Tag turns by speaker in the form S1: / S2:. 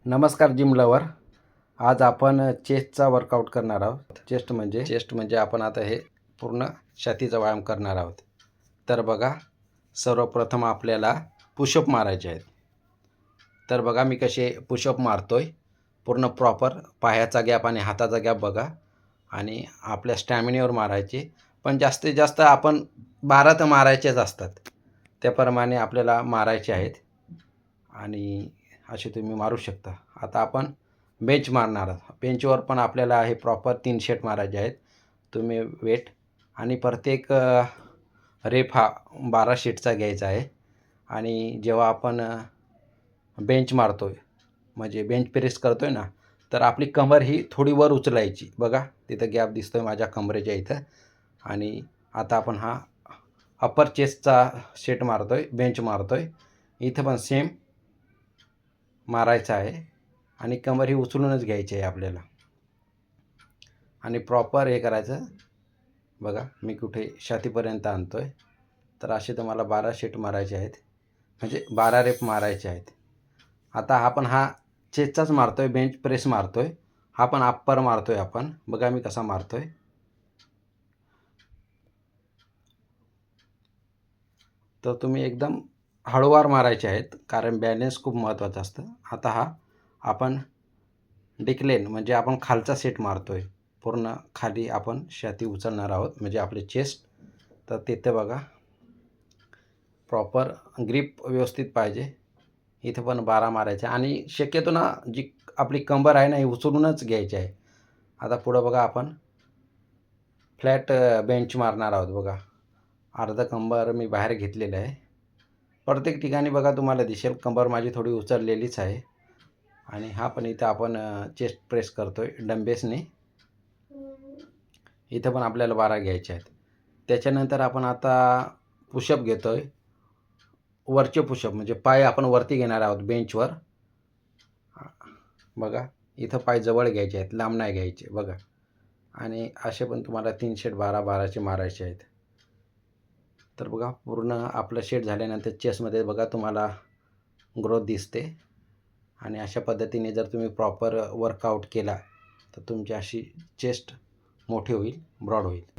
S1: नमस्कार gym lover. आज आपण चेस्टचा वर्कआउट करणार आहोत. चेस्ट म्हणजे आपण आता हे पूर्ण छातीचा व्यायाम करणार आहोत. तर बघा, सर्वप्रथम आपल्याला पुशअप मारायचे आहेत. तर बघा मी कसे पुशअप मारतोय. पूर्ण प्रॉपर पायाचा गॅप आणि हाताचा गॅप बघा आणि आपल्या स्टॅमिनेवर मारायचे. पण जास्तीत जास्त आपण 12 तर मारायचेच असतात. त्याप्रमाणे आपल्याला मारायचे आहेत आणि असे तुम्ही मारू शकता. आता आपण बेंच मारणार आहोत. बेंचवर पण आपल्याला हे प्रॉपर 3 सेट मारायचे आहेत. तुम्ही वेट आणि प्रत्येक रेप हा 12 सेटचा घ्यायचा आहे. आणि जेव्हा आपण बेंच मारतोय म्हणजे बेंच प्रेस करतोय ना, तर आपली कमर ही थोडी वर उचलायची. बघा तिथं गॅप दिसतोय माझ्या कमरेच्या इथं. आणि आता आपण हा अपर चेस्टचा सेट मारतोय, बेंच मारतोय. इथं पण सेम मारायचा आहे आणि कमर ही उचलूनच घ्यायची आहे आपल्याला आणि प्रॉपर हे करायचं. बघा मी कुठे छातीपर्यंत आणतोय. तर असे तुम्हाला 12 सेट मारायचे आहेत, म्हणजे 12 रेप मारायचे आहेत. आता आपण हा चेस्टचाच मारतोय, बेंच प्रेस मारतोय. हा पण अप्पर मारतोय आपण. बघा मी कसा मारतोय. तर तुम्ही एकदम हळूवार मारायचे आहेत, कारण बॅलन्स खूप महत्त्वाचं असतं. आता हा आपण डिक्लेन म्हणजे आपण खालचा सेट मारतोय. पूर्ण खाली आपण छाती उचलणार आहोत, म्हणजे आपले चेस्ट. तर तिथे बघा प्रॉपर ग्रिप व्यवस्थित पाहिजे. इथं पण 12 मारायचे आणि शक्यतो ना जी आपली कंबर आहे ना ही उचलूनच घ्यायची आहे. आता पुढं बघा आपण फ्लॅट बेंच मारणार आहोत. बघा अर्धा कंबर मी बाहेर घेतलेलं आहे. प्रत्येक ठिकाणी बघा तुम्हाला दिसेल कंबर माझी थोडी उचललेलीच आहे. आणि हा पण इथं आपण चेस्ट प्रेस करतोय डंबेसने. इथं पण आपल्याला 12 घ्यायचे आहेत. त्याच्यानंतर आपण आता पुशअप घेतोय. वरचे पुशअप म्हणजे पाय आपण वरती घेणार आहोत बेंचवर. बघा इथं पाय जवळ घ्यायचे आहेत, लांब नाही घ्यायचे. बघा आणि असे पण तुम्हाला 3 सेट 12-12चे मारायचे आहेत. तर बघा पूर्ण आपलं सेट झाल्यानंतर चेस्टमध्ये बघा तुम्हाला ग्रोथ दिसते. आणि अशा पद्धतीने जर तुम्ही प्रॉपर वर्कआउट केला तर तुमची अशी चेस्ट मोठी होईल, ब्रॉड होईल.